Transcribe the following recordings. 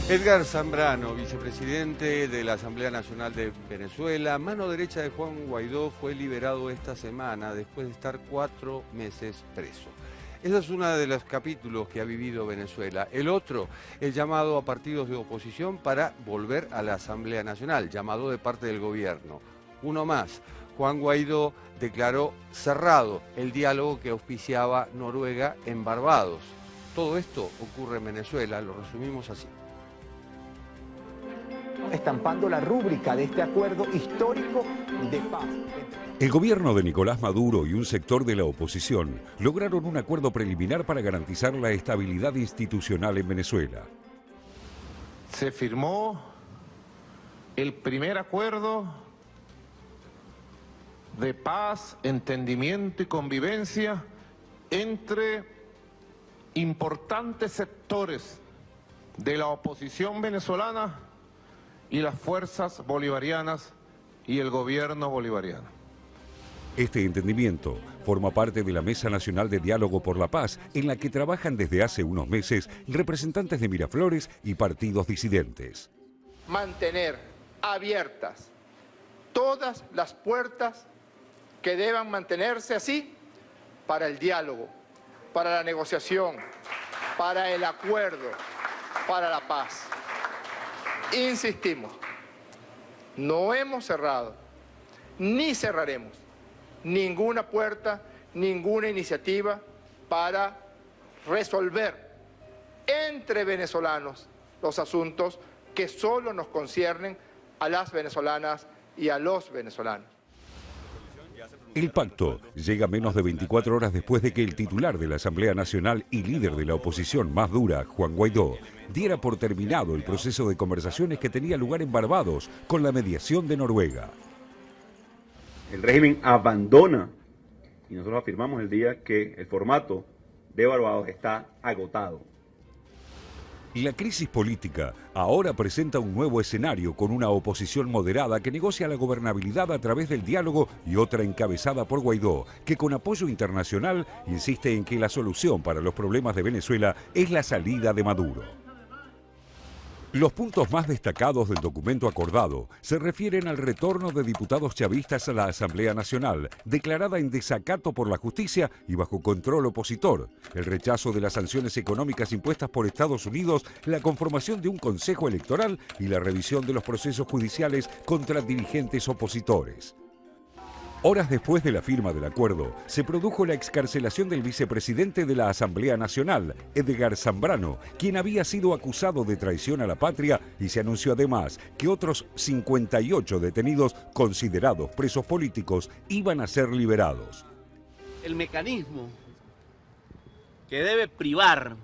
Edgar Zambrano, vicepresidente de la Asamblea Nacional de Venezuela, mano derecha de Juan Guaidó, fue liberado esta semana después de estar 4 meses preso. Ese es uno de los capítulos que ha vivido Venezuela. El otro, el llamado a partidos de oposición para volver a la Asamblea Nacional, llamado de parte del gobierno. Uno más, Juan Guaidó declaró cerrado el diálogo que auspiciaba Noruega en Barbados. Todo esto ocurre en Venezuela, lo resumimos así. Estampando la rúbrica de este acuerdo histórico de paz. El gobierno de Nicolás Maduro y un sector de la oposición lograron un acuerdo preliminar para garantizar la estabilidad institucional en Venezuela. Se firmó el primer acuerdo de paz, entendimiento y convivencia entre importantes sectores de la oposición venezolana y las fuerzas bolivarianas y el gobierno bolivariano. Este entendimiento forma parte de la Mesa Nacional de Diálogo por la Paz, en la que trabajan desde hace unos meses representantes de Miraflores y partidos disidentes. Mantener abiertas todas las puertas que deban mantenerse así para el diálogo, para la negociación, para el acuerdo, para la paz. Insistimos, no hemos cerrado, ni cerraremos ninguna puerta, ninguna iniciativa para resolver entre venezolanos los asuntos que solo nos conciernen a las venezolanas y a los venezolanos. El pacto llega menos de 24 horas después de que el titular de la Asamblea Nacional y líder de la oposición más dura, Juan Guaidó, diera por terminado el proceso de conversaciones que tenía lugar en Barbados con la mediación de Noruega. El régimen abandona, y nosotros afirmamos el día que el formato de Barbados está agotado. La crisis política ahora presenta un nuevo escenario con una oposición moderada que negocia la gobernabilidad a través del diálogo y otra encabezada por Guaidó, que con apoyo internacional insiste en que la solución para los problemas de Venezuela es la salida de Maduro. Los puntos más destacados del documento acordado se refieren al retorno de diputados chavistas a la Asamblea Nacional, declarada en desacato por la justicia y bajo control opositor, el rechazo de las sanciones económicas impuestas por Estados Unidos, la conformación de un consejo electoral y la revisión de los procesos judiciales contra dirigentes opositores. Horas después de la firma del acuerdo, se produjo la excarcelación del vicepresidente de la Asamblea Nacional, Edgar Zambrano, quien había sido acusado de traición a la patria, y se anunció además que otros 58 detenidos considerados presos políticos iban a ser liberados. El mecanismo que debe privar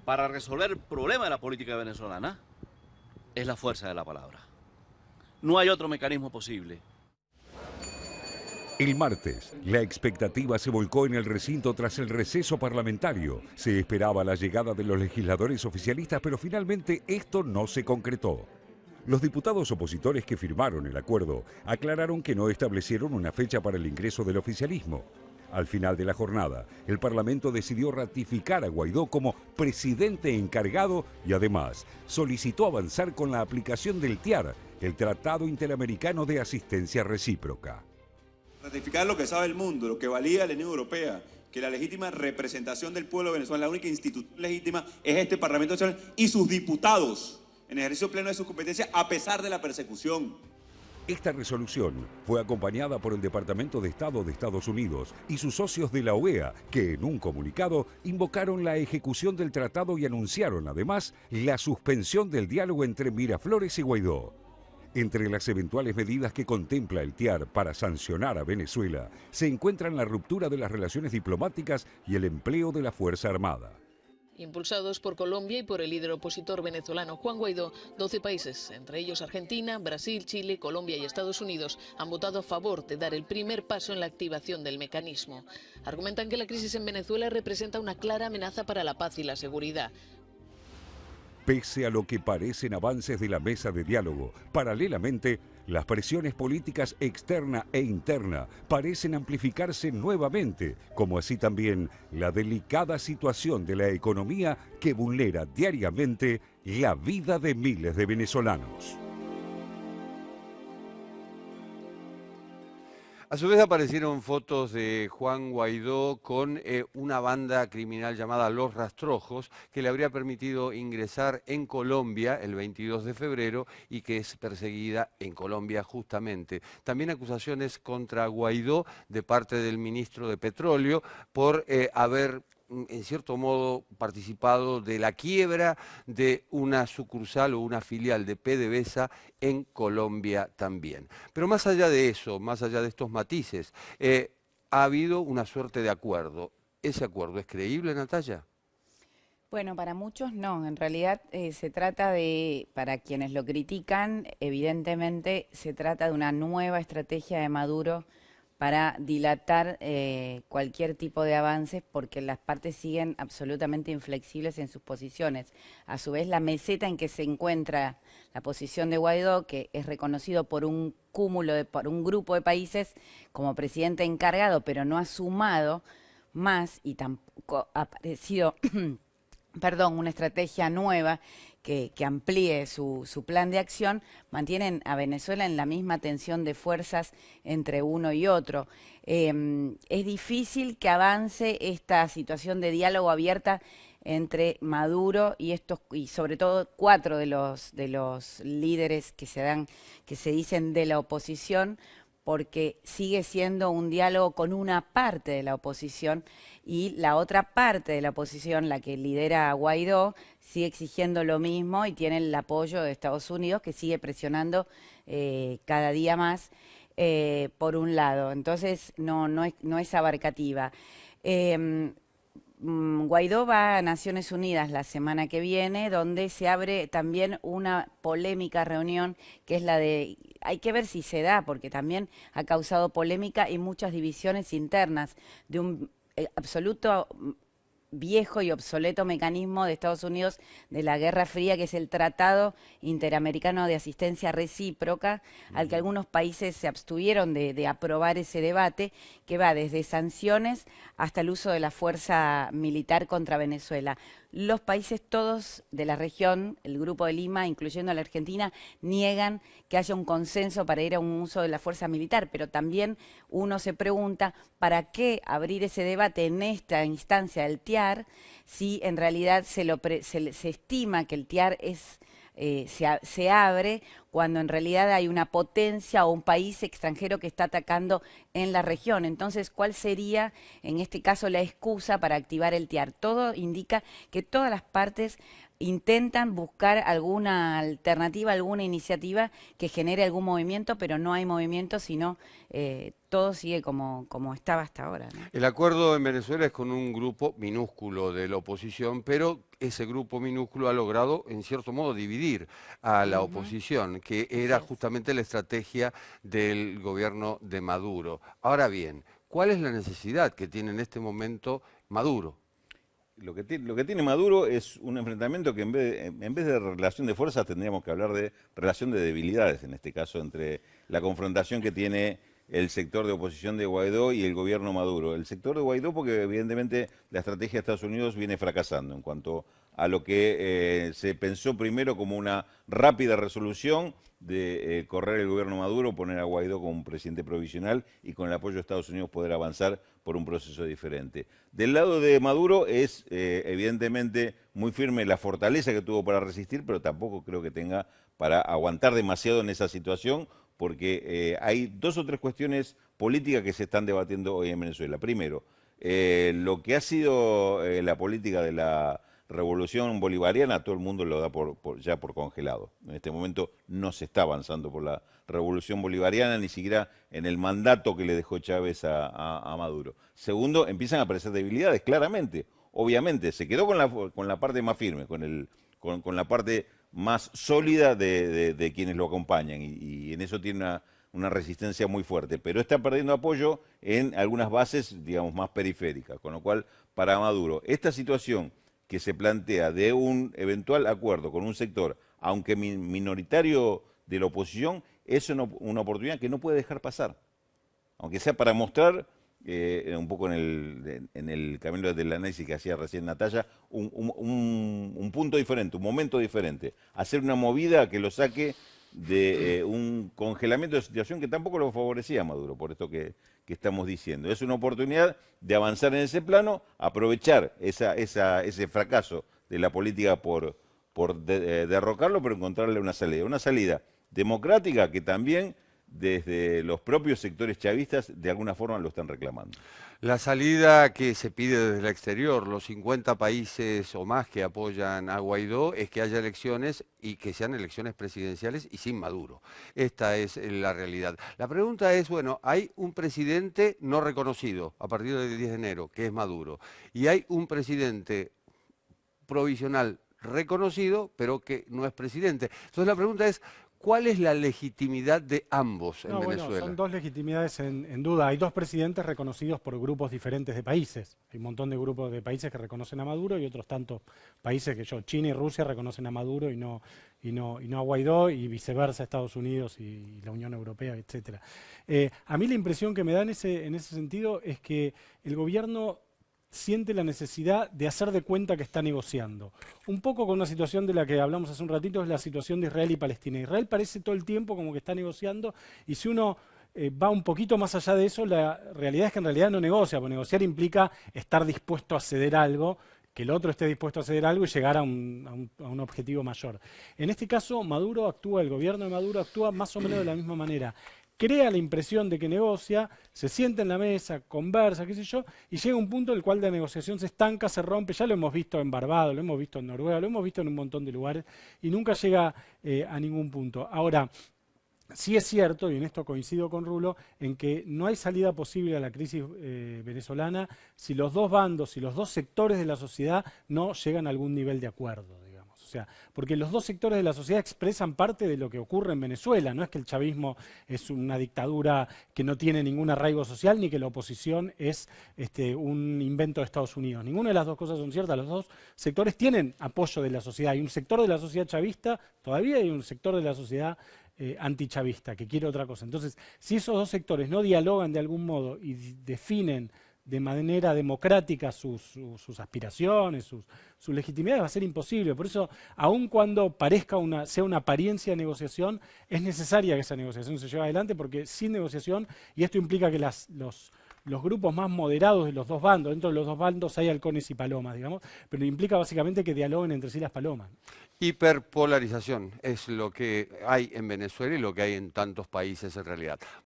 para resolver el problema de la política venezolana es la fuerza de la palabra. No hay otro mecanismo posible. El martes, la expectativa se volcó en el recinto tras el receso parlamentario. Se esperaba la llegada de los legisladores oficialistas, pero finalmente esto no se concretó. Los diputados opositores que firmaron el acuerdo aclararon que no establecieron una fecha para el ingreso del oficialismo. Al final de la jornada, el Parlamento decidió ratificar a Guaidó como presidente encargado y además solicitó avanzar con la aplicación del TIAR, el Tratado Interamericano de Asistencia Recíproca. Ratificar lo que sabe el mundo, lo que valida la Unión Europea, que la legítima representación del pueblo venezolano, la única institución legítima es este Parlamento Nacional y sus diputados, en ejercicio pleno de sus competencias a pesar de la persecución. Esta resolución fue acompañada por el Departamento de Estado de Estados Unidos y sus socios de la OEA, que en un comunicado invocaron la ejecución del tratado y anunciaron además la suspensión del diálogo entre Miraflores y Guaidó. Entre las eventuales medidas que contempla el TIAR para sancionar a Venezuela se encuentran la ruptura de las relaciones diplomáticas y el empleo de la Fuerza Armada. Impulsados por Colombia y por el líder opositor venezolano Juan Guaidó, 12 países, entre ellos Argentina, Brasil, Chile, Colombia y Estados Unidos, han votado a favor de dar el primer paso en la activación del mecanismo. Argumentan que la crisis en Venezuela representa una clara amenaza para la paz y la seguridad. Pese a lo que parecen avances de la mesa de diálogo, paralelamente, las presiones políticas externa e interna parecen amplificarse nuevamente, como así también la delicada situación de la economía que vulnera diariamente la vida de miles de venezolanos. A su vez aparecieron fotos de Juan Guaidó con una banda criminal llamada Los Rastrojos, que le habría permitido ingresar en Colombia el 22 de febrero y que es perseguida en Colombia justamente. También acusaciones contra Guaidó de parte del ministro de Petróleo por haber en cierto modo participado de la quiebra de una sucursal o una filial de PDVSA en Colombia también. Pero más allá de eso, más allá de estos matices, ha habido una suerte de acuerdo. ¿Ese acuerdo es creíble, Natalia? Bueno, para muchos no. En realidad se trata de, para quienes lo critican, evidentemente se trata de una nueva estrategia de Maduro para dilatar cualquier tipo de avances, porque las partes siguen absolutamente inflexibles en sus posiciones. A su vez, la meseta en que se encuentra la posición de Guaidó, que es reconocido por un por un grupo de países como presidente encargado, pero no ha sumado más y tampoco ha aparecido perdón, una estrategia nueva que amplíe su plan de acción, mantienen a Venezuela en la misma tensión de fuerzas entre uno y otro. Es difícil que avance esta situación de diálogo abierta entre Maduro y sobre todo 4 de los líderes que se dicen de la oposición, porque sigue siendo un diálogo con una parte de la oposición y la otra parte de la oposición, la que lidera a Guaidó, sigue exigiendo lo mismo y tiene el apoyo de Estados Unidos, que sigue presionando cada día más por un lado. Entonces no es abarcativa. Guaidó va a Naciones Unidas la semana que viene, donde se abre también una polémica reunión, que es la de, hay que ver si se da, porque también ha causado polémica y muchas divisiones internas de un absoluto viejo y obsoleto mecanismo de Estados Unidos de la Guerra Fría, que es el Tratado Interamericano de Asistencia Recíproca, al que algunos países se abstuvieron de aprobar ese debate, que va desde sanciones hasta el uso de la fuerza militar contra Venezuela. Los países todos de la región, el Grupo de Lima, incluyendo a la Argentina, niegan que haya un consenso para ir a un uso de la fuerza militar, pero también uno se pregunta, ¿para qué abrir ese debate en esta instancia del TIAR si en realidad se estima que el TIAR se abre cuando en realidad hay una potencia o un país extranjero que está atacando en la región? Entonces, ¿cuál sería en este caso la excusa para activar el TIAR? Todo indica que todas las partes intentan buscar alguna alternativa, alguna iniciativa que genere algún movimiento, pero no hay movimiento, sino todo sigue como estaba hasta ahora, ¿no? El acuerdo en Venezuela es con un grupo minúsculo de la oposición, pero ese grupo minúsculo ha logrado, en cierto modo, dividir a la oposición, que era justamente la estrategia del gobierno de Maduro. Ahora bien, ¿cuál es la necesidad que tiene en este momento Maduro? Lo que tiene Maduro es un enfrentamiento que en vez de relación de fuerzas tendríamos que hablar de relación de debilidades, en este caso entre la confrontación que tiene el sector de oposición de Guaidó y el gobierno Maduro. El sector de Guaidó porque evidentemente la estrategia de Estados Unidos viene fracasando en cuanto a lo que se pensó primero como una rápida resolución de correr el gobierno Maduro, poner a Guaidó como un presidente provisional y con el apoyo de Estados Unidos poder avanzar por un proceso diferente. Del lado de Maduro es evidentemente muy firme la fortaleza que tuvo para resistir, pero tampoco creo que tenga para aguantar demasiado en esa situación, porque hay 2 o 3 cuestiones políticas que se están debatiendo hoy en Venezuela. Primero, lo que ha sido la política de la revolución bolivariana, todo el mundo lo da ya por congelado. En este momento no se está avanzando por la revolución bolivariana, ni siquiera en el mandato que le dejó Chávez a Maduro. Segundo, empiezan a aparecer debilidades, claramente. Obviamente, se quedó con la parte más firme, con la parte más sólida de quienes lo acompañan, y en eso tiene una resistencia muy fuerte, pero está perdiendo apoyo en algunas bases, digamos, más periféricas, con lo cual, para Maduro, esta situación que se plantea de un eventual acuerdo con un sector, aunque minoritario de la oposición, es una oportunidad que no puede dejar pasar. Aunque sea para mostrar, un poco en el camino del análisis que hacía recién Natalia, un punto diferente, un momento diferente. Hacer una movida que lo saque de un congelamiento de situación que tampoco lo favorecía a Maduro, por esto que estamos diciendo. Es una oportunidad de avanzar en ese plano, aprovechar ese fracaso de la política por derrocarlo, pero encontrarle una salida democrática que también desde los propios sectores chavistas de alguna forma lo están reclamando. La salida que se pide desde el exterior, los 50 países o más que apoyan a Guaidó, es que haya elecciones y que sean elecciones presidenciales y sin Maduro. Esta es la realidad. La pregunta es, bueno, hay un presidente no reconocido a partir del 10 de enero, que es Maduro, y hay un presidente provisional reconocido, pero que no es presidente. Entonces la pregunta es, ¿cuál es la legitimidad de ambos en Venezuela? Bueno, son dos legitimidades en duda. Hay dos presidentes reconocidos por grupos diferentes de países. Hay un montón de grupos de países que reconocen a Maduro y otros tantos países que China y Rusia reconocen a Maduro y no a Guaidó, y viceversa, Estados Unidos y la Unión Europea, etcétera. A mí la impresión que me da en ese sentido es que el gobierno siente la necesidad de hacer de cuenta que está negociando. Un poco con una situación de la que hablamos hace un ratito, es la situación de Israel y Palestina. Israel parece todo el tiempo como que está negociando, y si uno va un poquito más allá de eso, la realidad es que en realidad no negocia, porque negociar implica estar dispuesto a ceder algo, que el otro esté dispuesto a ceder algo y llegar a un objetivo mayor. En este caso, el gobierno de Maduro actúa más o menos de la misma manera. Crea la impresión de que negocia, se sienta en la mesa, conversa, qué sé yo, y llega un punto en el cual la negociación se estanca, se rompe. Ya lo hemos visto en Barbados, lo hemos visto en Noruega, lo hemos visto en un montón de lugares, y nunca llega a ningún punto. Ahora, sí es cierto, y en esto coincido con Rulo, en que no hay salida posible a la crisis venezolana si los dos bandos, si los dos sectores de la sociedad no llegan a algún nivel de acuerdo, digamos. O sea, porque los dos sectores de la sociedad expresan parte de lo que ocurre en Venezuela. No es que el chavismo es una dictadura que no tiene ningún arraigo social, ni que la oposición es un invento de Estados Unidos. Ninguna de las dos cosas son ciertas. Los dos sectores tienen apoyo de la sociedad. Hay un sector de la sociedad chavista, todavía hay un sector de la sociedad antichavista, que quiere otra cosa. Entonces, si esos dos sectores no dialogan de algún modo y definen de manera democrática sus aspiraciones, su legitimidad, va a ser imposible. Por eso, aun cuando sea una apariencia de negociación, es necesaria que esa negociación se lleve adelante, porque sin negociación, y esto implica que los grupos más moderados de los dos bandos, dentro de los dos bandos hay halcones y palomas, digamos, pero implica básicamente que dialoguen entre sí las palomas. Hiperpolarización es lo que hay en Venezuela y lo que hay en tantos países en realidad.